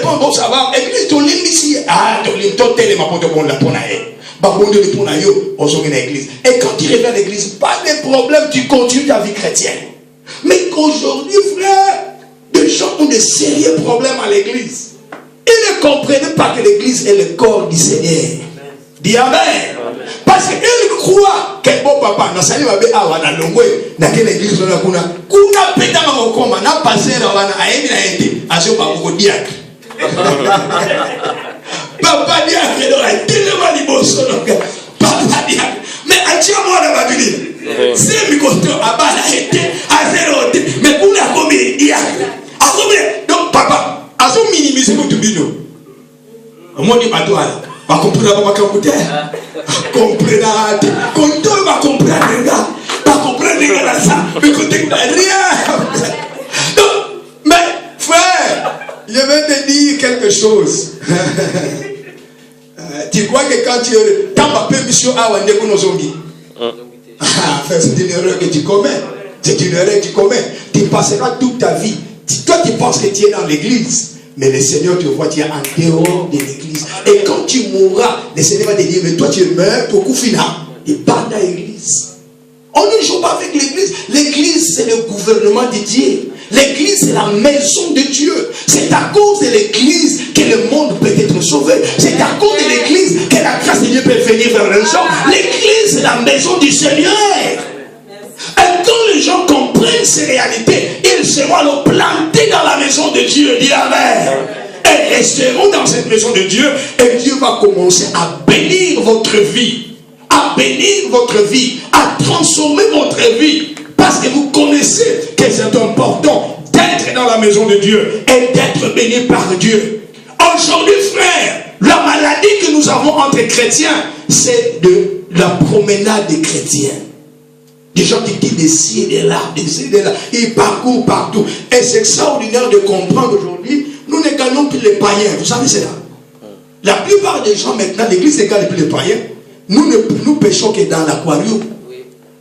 dépend de savoir. Église, ton lit ici. Ah, ton lit, ton télé, ma pote, bon, la pona. Et quand tu reviens à l'église, pas de problème, tu continues ta vie chrétienne. Mais qu'aujourd'hui, frère, des gens ont de sérieux problèmes à l'église. Ils ne comprenaient pas que l'église est le corps du Seigneur. Dis Amen. Parce qu'ils croient que bon papa, nous saluons à Longwe, dans quelle église on a kuna peta makoma na passer na wana ayebi na ete azo ba ko diacre. Papa diacre do la tellement liboso donc papa diacre. Mais atia moi dans la Bible. C'est mi koto abala ete azero mais kuna komi diacre. Akobe donc papa azo minimiser ko tubino. Moi ni patoala. Va comprendre ma capote. Comprendre. Contrôle va comprendre gars. Pas comprendre là ça. Mais côté rien. Donc, mais frère, je vais te dire quelque chose. Tu crois que quand tu as permission à Wande Konozomi, c'est une erreur que tu commets. C'est une erreur que tu commets. Tu passeras toute ta vie. Toi, tu penses que tu es dans l'église. Mais le Seigneur te voit, tu es en dehors de l'église. Et quand tu mourras, le Seigneur va te dire, mais toi tu meurs pour Koufina. Et pas dans l'église. On ne joue pas avec l'église. L'église, c'est le gouvernement de Dieu. L'église, c'est la maison de Dieu. C'est à cause de l'église que le monde peut être sauvé. C'est à cause de l'église que la grâce de Dieu peut venir vers les gens. L'église, c'est la maison du Seigneur. Et quand les gens comprennent ces réalités, ils seront alors plantés dans la maison de Dieu. Dis Amen. Et resteront dans cette maison de Dieu. Et Dieu va commencer à bénir votre vie. À bénir votre vie. À transformer votre vie. Parce que vous connaissez que c'est important d'être dans la maison de Dieu. Et d'être béni par Dieu. Aujourd'hui, frère, la maladie que nous avons entre chrétiens, c'est de la promenade des chrétiens. Des gens qui disent d'ici et de là, ils parcourent partout. Et c'est extraordinaire de comprendre aujourd'hui, nous ne gagnons plus les païens. Vous savez cela? La plupart des gens maintenant, l'église ne gagne plus les païens. Nous péchons que dans l'aquarium.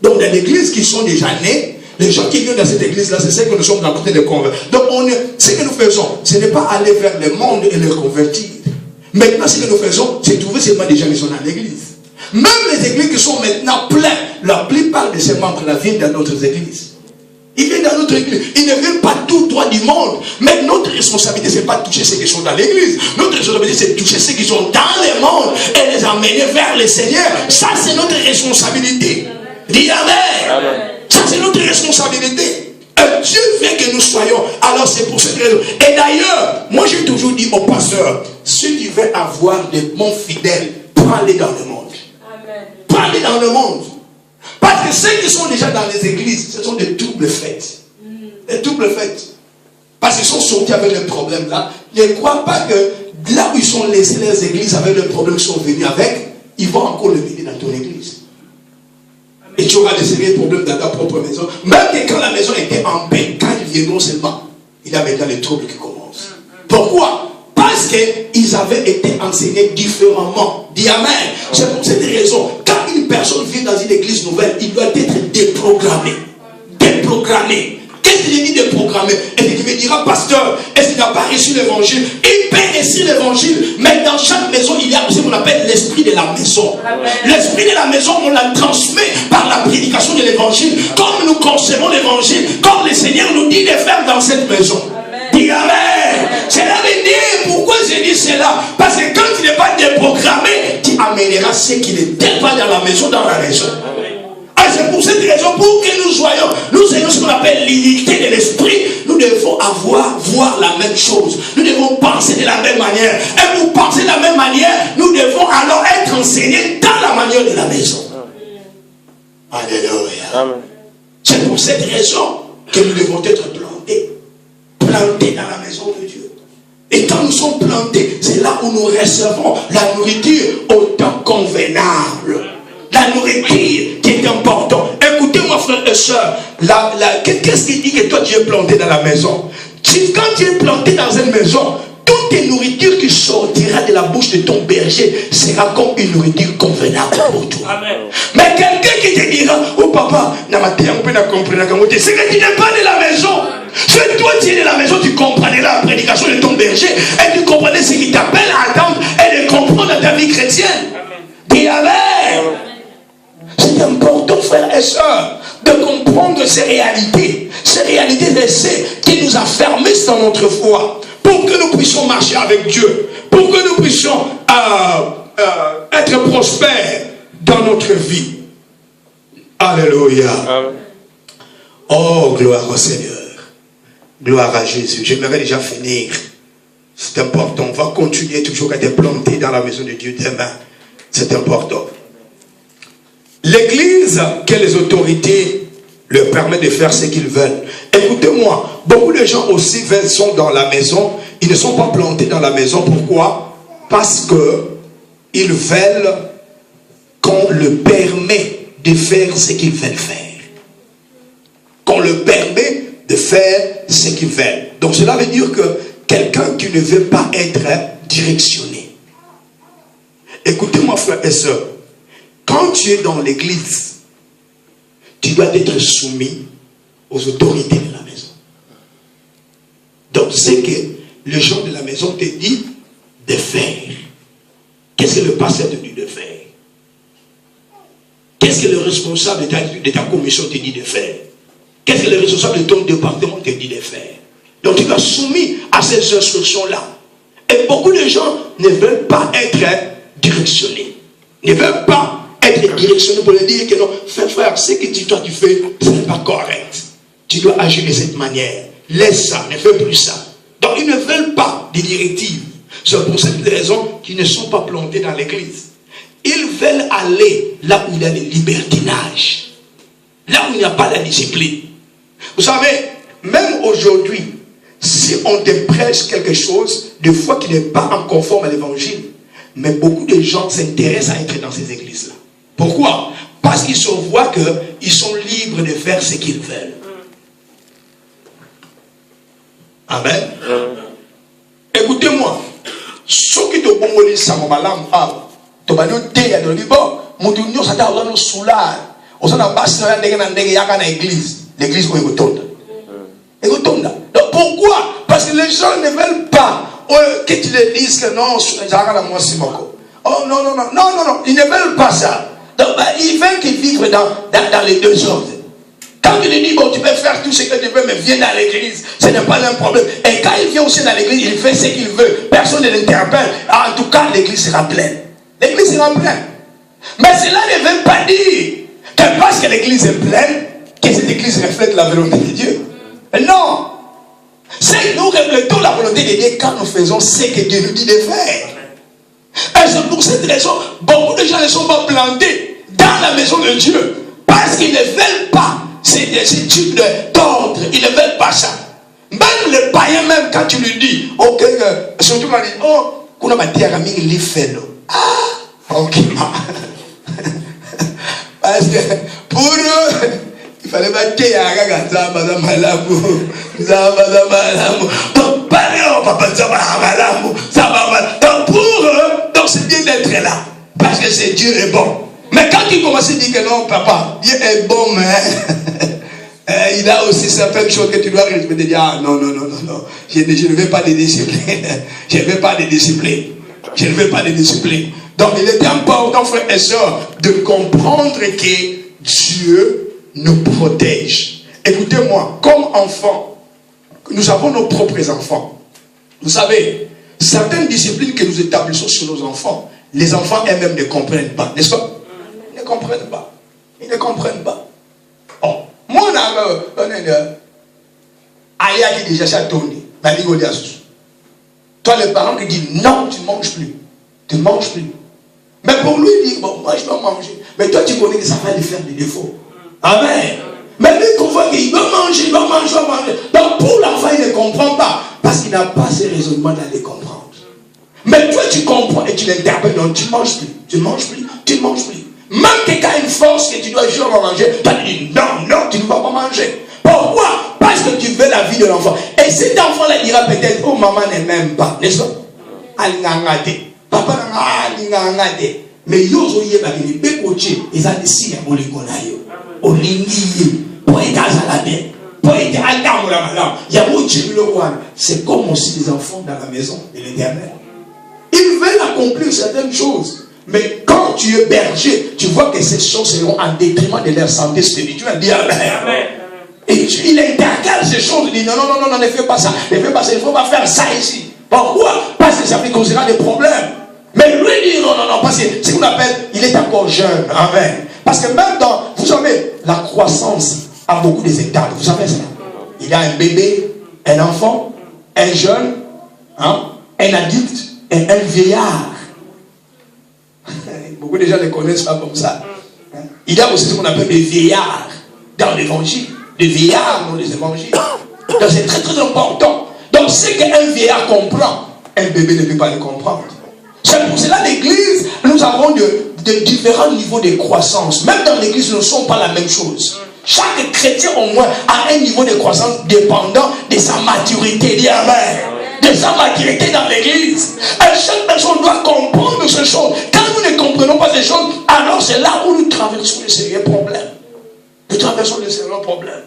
Donc dans l'église qui sont déjà nés, les gens qui viennent dans cette église-là, c'est ce que nous sommes en train de convaincre. Donc ce que nous faisons, ce n'est pas aller vers le monde et les convertir. Maintenant, ce que nous faisons, c'est trouver seulement des gens qui sont dans l'église. Même les églises qui sont maintenant pleines, la plupart de ces membres-là viennent dans d'autres églises. Ils viennent dans notre église. Ils ne viennent pas tout droit du monde. Mais notre responsabilité, ce n'est pas toucher ceux qui sont dans l'église. Notre responsabilité, c'est toucher ceux qui sont dans le monde et les emmener vers le Seigneur. Ça, c'est notre responsabilité. Dis Amen. Amen. Ça, c'est notre responsabilité. Et Dieu veut que nous soyons. Alors, c'est pour cette raison. Et d'ailleurs, moi, j'ai toujours dit au pasteur, si tu veux avoir des bons fidèles, prends-les dans le monde. Prends-les dans le monde. Parce que ceux qui sont déjà dans les églises, ce sont des doubles fêtes. Des doubles fêtes. Parce qu'ils sont sortis avec le problème là. Ne crois pas que là où ils sont laissés les églises avec le problème qu'ils sont venus avec, ils vont encore le mener dans ton église. Et tu auras des sérieux problèmes dans ta propre maison. Même que quand la maison était en paix, quand ils viendront seulement, il y a maintenant les troubles qui commencent. Pourquoi? Parce qu'ils avaient été enseignés différemment. Dis Amen. C'est pour cette raison. Quand une personne vient dans une église nouvelle, il doit être déprogrammé. Déprogrammé. Qu'est-ce qu'il dit déprogrammé? Et il me dira, pasteur, est-ce qu'il n'a pas reçu l'évangile? Il peut reçu l'évangile, mais dans chaque maison, il y a ce qu'on appelle l'esprit de la maison. L'esprit de la maison, on la transmet par la prédication de l'évangile. Comme nous concevons l'évangile, comme le Seigneur nous dit de faire dans cette maison. Dis Amen. Cela veut dire, pourquoi je dis cela? Parce que quand tu n'es pas déprogrammé, tu amèneras ceux qui n'étaient pas dans la maison, dans la maison. C'est pour cette raison, pour que nous soyons, nous ayons ce qu'on appelle l'unité de l'esprit, nous devons voir la même chose. Nous devons penser de la même manière. Et pour penser de la même manière, nous devons alors être enseignés dans la manière de la maison. Alléluia. C'est pour cette raison que nous devons être plantés. Plantés dans la maison de Dieu. Et quand nous sommes plantés, c'est là où nous recevons la nourriture au temps convenable. La nourriture qui est importante. Écoutez-moi, frères et sœurs. Qu'est-ce qui dit que toi tu es planté dans la maison? Quand tu es planté dans une maison, toute tes nourritures qui sortira de la bouche de ton berger sera comme une nourriture convenable pour toi. Amen. Mais quelqu'un qui te dira, oh papa, c'est que tu n'es pas de la maison. Si toi tu es de la maison, tu comprendras la prédication de ton berger et tu comprendras chrétienne. Dis Amen. C'est important, frères et sœurs, de comprendre ces réalités. Ces réalités, c'est ce qui nous a fermés dans notre foi. Pour que nous puissions marcher avec Dieu. Pour que nous puissions être prospères dans notre vie. Alléluia. Amen. Oh, gloire au Seigneur. Gloire à Jésus. J'aimerais déjà finir. C'est important. On va continuer toujours à être plantés dans la maison de Dieu demain. C'est important. L'Église, que les autorités leur permettent de faire ce qu'ils veulent. Écoutez-moi, beaucoup de gens aussi sont dans la maison. Ils ne sont pas plantés dans la maison. Pourquoi? Parce qu'ils veulent qu'on leur permet de faire ce qu'ils veulent faire. Qu'on leur permet de faire ce qu'ils veulent. Donc cela veut dire que quelqu'un qui ne veut pas être directionné. Écoutez-moi, frères et sœurs. Quand tu es dans l'église, tu dois être soumis aux autorités de la maison. Donc c'est que les gens de la maison te disent de faire. Qu'est-ce que le pasteur te dit de faire? Qu'est-ce que le responsable de ta commission te dit de faire? Qu'est-ce que le responsable de ton département te dit de faire? Donc tu dois soumis à ces instructions-là. Et beaucoup de gens ne veulent pas être directionnés. Ne veulent pas être directionnés pour leur dire que non, frère, ce que toi tu fais, ce n'est pas correct. Tu dois agir de cette manière. Laisse ça, ne fais plus ça. Donc ils ne veulent pas des directives. C'est pour cette raison qu'ils ne sont pas plantés dans l'église. Ils veulent aller là où il y a le libertinage. Là où il n'y a pas la discipline. Vous savez, même aujourd'hui, si on te prêche quelque chose, des fois qui n'est pas en conforme à l'évangile, mais beaucoup de gens s'intéressent à être dans ces églises-là. Pourquoi? Parce qu'ils se voient qu'ils sont libres de faire ce qu'ils veulent. Amen. Écoutez-moi. Ce qui te bombolise, ça m'a l'air tu vas nous dire, tu vas nous dire, nous allons nous soulager. On s'en a passé dans l'église. L'église où il retourne. Il retourne. Donc pourquoi? Parce que les gens ne veulent pas que tu leur dises que non, oh non, non, non, non, non, non, ils ne veulent pas ça. Donc ils veulent qu'ils vivent dans les deux ordres. Quand tu lui dis, bon, tu peux faire tout ce que tu veux, mais viens dans l'église, ce n'est pas un problème. Et quand il vient aussi dans l'église, il fait ce qu'il veut. Personne ne l'interpelle. En tout cas, l'église sera pleine. L'église sera pleine. Mais cela ne veut pas dire que parce que l'église est pleine, que cette église reflète la volonté de Dieu. Non. C'est nous reflétons la volonté de Dieu quand nous faisons ce que Dieu nous dit de faire. Et c'est pour cette raison, beaucoup de gens ne sont pas plantés dans la maison de Dieu. Parce qu'ils ne veulent pas ces types d'ordre. Ils ne veulent pas ça. Même les païens, même quand tu lui dis, ok, surtout quand il dit, oh, qu'on a matière à mine, il fait l'eau. Ah, ok. Parce que pour eux, il fallait pas qu'il y ait un gars qui a malamu. Donc, pour eux, donc c'est bien d'être là. Parce que c'est Dieu est bon. Mais quand il commence à dire que non, papa, Dieu est bon, mais il a aussi certaines choses que tu dois respecter. Dire, ah non, non, non, non, non. Je ne veux pas de discipline. Je ne veux pas de discipline. Je ne veux pas de discipline. Donc il est important, frères et sœurs, de comprendre que Dieu nous protège. Écoutez-moi, comme enfants, nous avons nos propres enfants. Vous savez, certaines disciplines que nous établissons sur nos enfants, les enfants eux-mêmes ne comprennent pas, n'est-ce pas? Ils ne comprennent pas. Ils ne comprennent pas. Oh, moi, on a Aya qui déjà châtonné. Toi, les parents qui disent non, tu ne manges plus. Tu ne manges plus. Mais pour lui, il dit bon, moi je dois manger. Mais toi, tu connais que ça va lui faire des défauts. Amen. Mais lui, qu'on voit qu'il doit manger, il doit manger, il doit manger. Donc pour l'enfant, il ne comprend pas. Parce qu'il n'a pas ces raisonnements d'aller comprendre. Mais toi, tu comprends et tu l'interpelles. Non, tu ne manges plus. Tu ne manges plus. Tu ne manges plus. Même que quand une force que tu dois toujours manger, toi tu dis non, non, tu ne vas pas manger. Pourquoi? Parce que tu veux la vie de l'enfant. Et cet enfant-là dira peut-être, oh maman ne m'aime pas, n'est-ce pas? Alingangate. Papa alingangate. Mais yozo yeba ni bekoche, ils ont décidé à molingonayo. Olingi, pour être à la bien, pour être à la maison. C'est comme aussi les enfants dans la maison de l'Éternel. Ils veulent accomplir certaines choses. Mais quand tu es berger, tu vois que ces choses seront en détriment de leur santé spirituelle. Dis amen. Amen. Et il intercale ces choses. Il dit non, ne fais pas ça. Ne fais pas ça. Il ne faut pas faire ça ici. Pourquoi? Parce que ça causera des problèmes. Mais lui dit non, parce que ce qu'on appelle, il est encore jeune. Amen. Parce que même dans, vous savez, la croissance a beaucoup des étapes. Vous savez ça? Il y a un bébé, un enfant, un jeune, un adulte et un vieillard. Beaucoup de gens ne connaissent pas comme ça. Il y a aussi ce qu'on appelle des vieillards dans l'évangile. Des vieillards dans les évangiles. Donc c'est très très important. Donc ce qu'un vieillard comprend, un bébé ne peut pas le comprendre. C'est pour cela l'église, nous avons de différents niveaux de croissance. Même dans l'église, nous ne sommes pas la même chose. Chaque chrétien au moins a un niveau de croissance dépendant de sa maturité. Dis amen. De sa maturité dans l'église. Et chaque personne doit comprendre ces choses. Quand nous ne comprenons pas ces choses, alors c'est là où nous traversons les sérieux problèmes. Nous traversons les sérieux problèmes.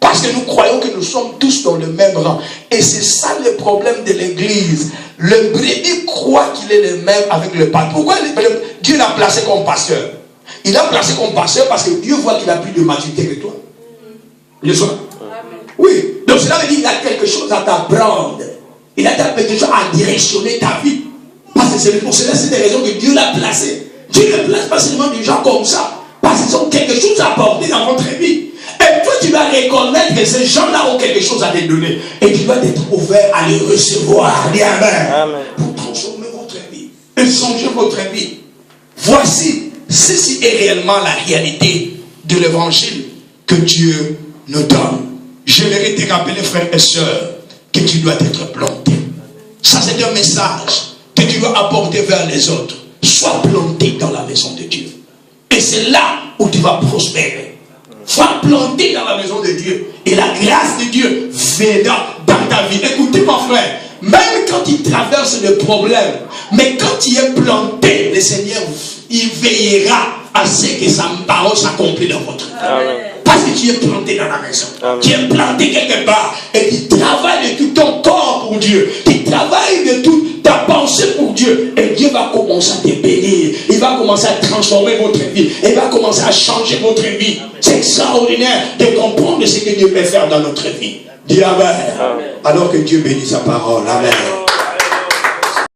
Parce que nous croyons que nous sommes tous dans le même rang. Et c'est ça le problème de l'église. Le brebis croit qu'il est le même avec le pasteur. Pourquoi Dieu l'a placé comme pasteur? Il l'a placé comme pasteur parce que Dieu voit qu'il a plus de maturité que toi. Le soir. Oui. Donc cela veut dire qu'il a quelque chose à t'apprendre. Il a quelque chose à directionner ta vie. Parce que c'est pour cela, c'est des raisons que Dieu l'a placé. Dieu ne place pas seulement des gens comme ça. Parce qu'ils ont quelque chose à apporter dans votre vie. Et toi, tu dois reconnaître que ces gens-là ont quelque chose à te donner. Et tu dois être ouvert à les recevoir. Dis amen. Pour transformer votre vie. Et changer votre vie. Voici, ceci est réellement la réalité de l'évangile que Dieu nous donne. J'aimerais te rappeler, frères et sœurs, que tu dois être planté. Ça, c'est un message que tu dois apporter vers les autres. Sois planté dans la maison de Dieu. Et c'est là où tu vas prospérer. Sois planté dans la maison de Dieu. Et la grâce de Dieu viendra dans ta vie. Écoutez mon frère, même quand il traverse des problèmes, mais quand il est planté, le Seigneur, il veillera à ce que sa parole s'accomplisse dans votre vie. Parce que tu es planté dans la maison. Amen. Tu es planté quelque part. Et tu travailles de tout ton corps pour Dieu. Tu travailles de toute ta pensée pour Dieu. Et Dieu va commencer à te bénir. Il va commencer à transformer votre vie. Il va commencer à changer votre vie. C'est extraordinaire de comprendre ce que Dieu peut faire dans notre vie. Dis amen. Alors que Dieu bénisse sa parole. Amen.